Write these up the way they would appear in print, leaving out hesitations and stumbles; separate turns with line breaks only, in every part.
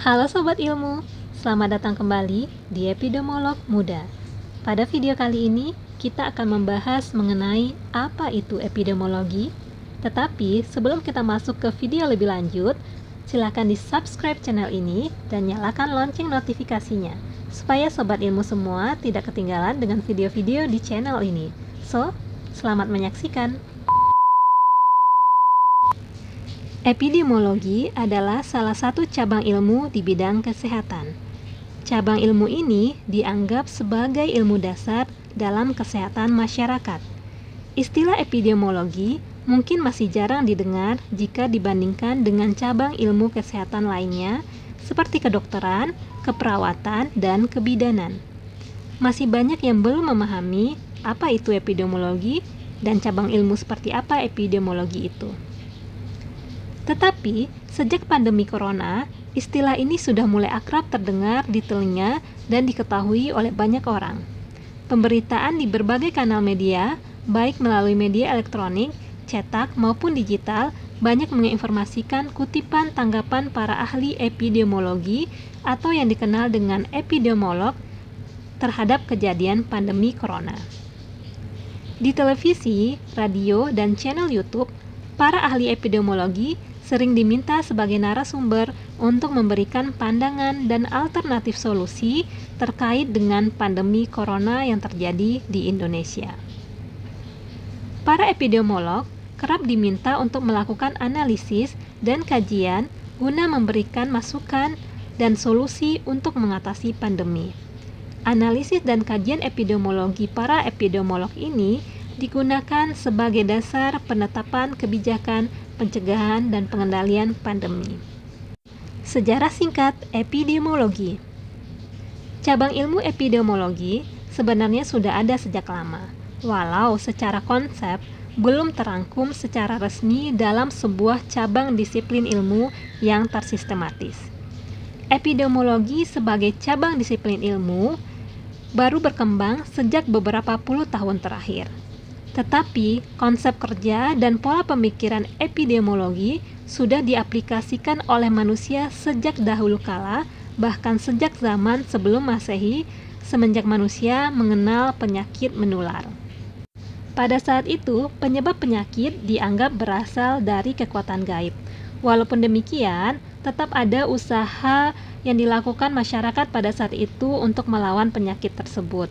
Halo Sobat Ilmu, selamat datang kembali di Epidemiolog Muda. Pada video kali ini, kita akan membahas mengenai apa itu epidemiologi. Tetapi sebelum kita masuk ke video lebih lanjut, silakan di-subscribe channel ini dan nyalakan lonceng notifikasinya, supaya Sobat Ilmu semua tidak ketinggalan dengan video-video di channel ini. So, selamat menyaksikan. Epidemiologi adalah salah satu cabang ilmu di bidang kesehatan. Cabang ilmu ini dianggap sebagai ilmu dasar dalam kesehatan masyarakat. Istilah epidemiologi mungkin masih jarang didengar jika dibandingkan dengan cabang ilmu kesehatan lainnya seperti kedokteran, keperawatan, dan kebidanan. Masih banyak yang belum memahami apa itu epidemiologi dan cabang ilmu seperti apa epidemiologi itu. Tetapi, sejak pandemi corona, istilah ini sudah mulai akrab terdengar di telinga dan diketahui oleh banyak orang. Pemberitaan di berbagai kanal media, baik melalui media elektronik, cetak maupun digital, banyak menginformasikan kutipan tanggapan para ahli epidemiologi atau yang dikenal dengan epidemiolog terhadap kejadian pandemi corona. Di televisi, radio, dan channel YouTube, para ahli epidemiologi sering diminta sebagai narasumber untuk memberikan pandangan dan alternatif solusi terkait dengan pandemi corona yang terjadi di Indonesia. Para epidemiolog kerap diminta untuk melakukan analisis dan kajian guna memberikan masukan dan solusi untuk mengatasi pandemi. Analisis dan kajian epidemiologi para epidemiolog ini digunakan sebagai dasar penetapan kebijakan pencegahan dan pengendalian pandemi. Sejarah singkat epidemiologi. Cabang ilmu epidemiologi sebenarnya sudah ada sejak lama, walau secara konsep belum terangkum secara resmi dalam sebuah cabang disiplin ilmu yang tersistematis. Epidemiologi sebagai cabang disiplin ilmu baru berkembang sejak beberapa puluh tahun terakhir. Tetapi, konsep kerja dan pola pemikiran epidemiologi sudah diaplikasikan oleh manusia sejak dahulu kala, bahkan sejak zaman sebelum Masehi, semenjak manusia mengenal penyakit menular. Pada saat itu, penyebab penyakit dianggap berasal dari kekuatan gaib. Walaupun demikian, tetap ada usaha yang dilakukan masyarakat pada saat itu untuk melawan penyakit tersebut.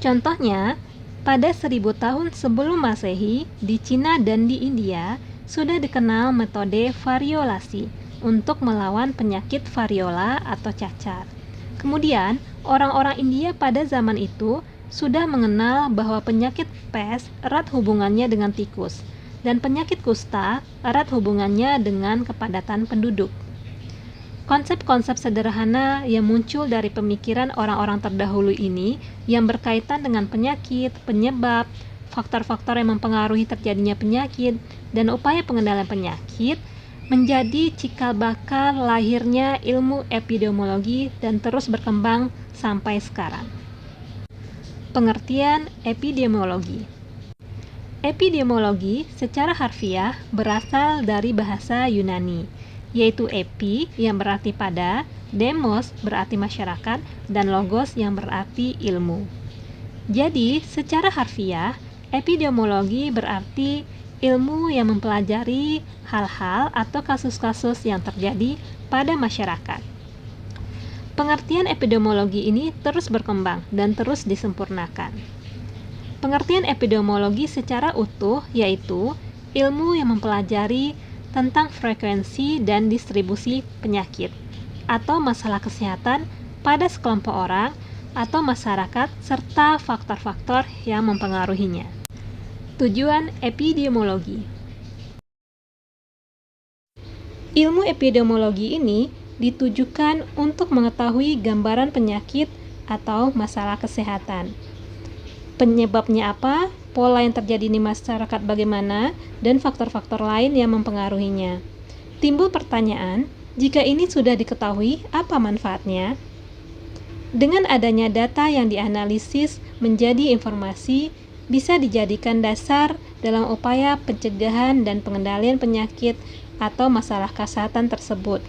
Contohnya, pada 1000 tahun sebelum Masehi, di Cina dan di India sudah dikenal metode variolasi untuk melawan penyakit variola atau cacar. Kemudian, orang-orang India pada zaman itu sudah mengenal bahwa penyakit pes erat hubungannya dengan tikus, dan penyakit kusta erat hubungannya dengan kepadatan penduduk. Konsep-konsep sederhana yang muncul dari pemikiran orang-orang terdahulu ini yang berkaitan dengan penyakit, penyebab, faktor-faktor yang mempengaruhi terjadinya penyakit, dan upaya pengendalian penyakit menjadi cikal bakal lahirnya ilmu epidemiologi dan terus berkembang sampai sekarang. Pengertian epidemiologi. Epidemiologi secara harfiah berasal dari bahasa Yunani, yaitu epi yang berarti pada, demos berarti masyarakat, dan logos yang berarti ilmu. Jadi, secara harfiah, epidemiologi berarti ilmu yang mempelajari hal-hal atau kasus-kasus yang terjadi pada masyarakat. Pengertian epidemiologi ini terus berkembang dan terus disempurnakan. Pengertian epidemiologi secara utuh yaitu ilmu yang mempelajari tentang frekuensi dan distribusi penyakit atau masalah kesehatan pada sekelompok orang atau masyarakat serta faktor-faktor yang mempengaruhinya. Tujuan epidemiologi. Ilmu epidemiologi ini ditujukan untuk mengetahui gambaran penyakit atau masalah kesehatan. Penyebabnya apa, pola yang terjadi di masyarakat bagaimana, dan faktor-faktor lain yang mempengaruhinya. Timbul pertanyaan, jika ini sudah diketahui, apa manfaatnya? Dengan adanya data yang dianalisis menjadi informasi, bisa dijadikan dasar dalam upaya pencegahan dan pengendalian penyakit atau masalah kesehatan tersebut.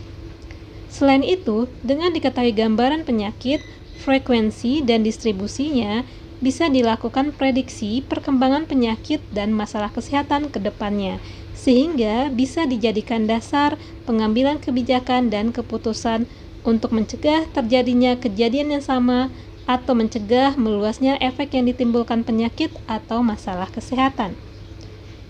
Selain itu, dengan diketahui gambaran penyakit, frekuensi, dan distribusinya, bisa dilakukan prediksi perkembangan penyakit dan masalah kesehatan ke depannya, sehingga bisa dijadikan dasar pengambilan kebijakan dan keputusan untuk mencegah terjadinya kejadian yang sama atau mencegah meluasnya efek yang ditimbulkan penyakit atau masalah kesehatan.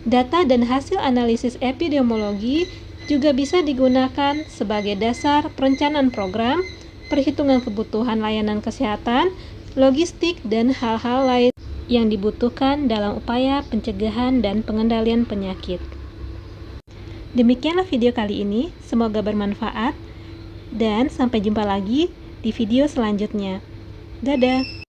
Data dan hasil analisis epidemiologi juga bisa digunakan sebagai dasar perencanaan program, perhitungan kebutuhan layanan kesehatan, logistik, dan hal-hal lain yang dibutuhkan dalam upaya pencegahan dan pengendalian penyakit. Demikianlah video kali ini, semoga bermanfaat, dan sampai jumpa lagi di video selanjutnya. Dadah!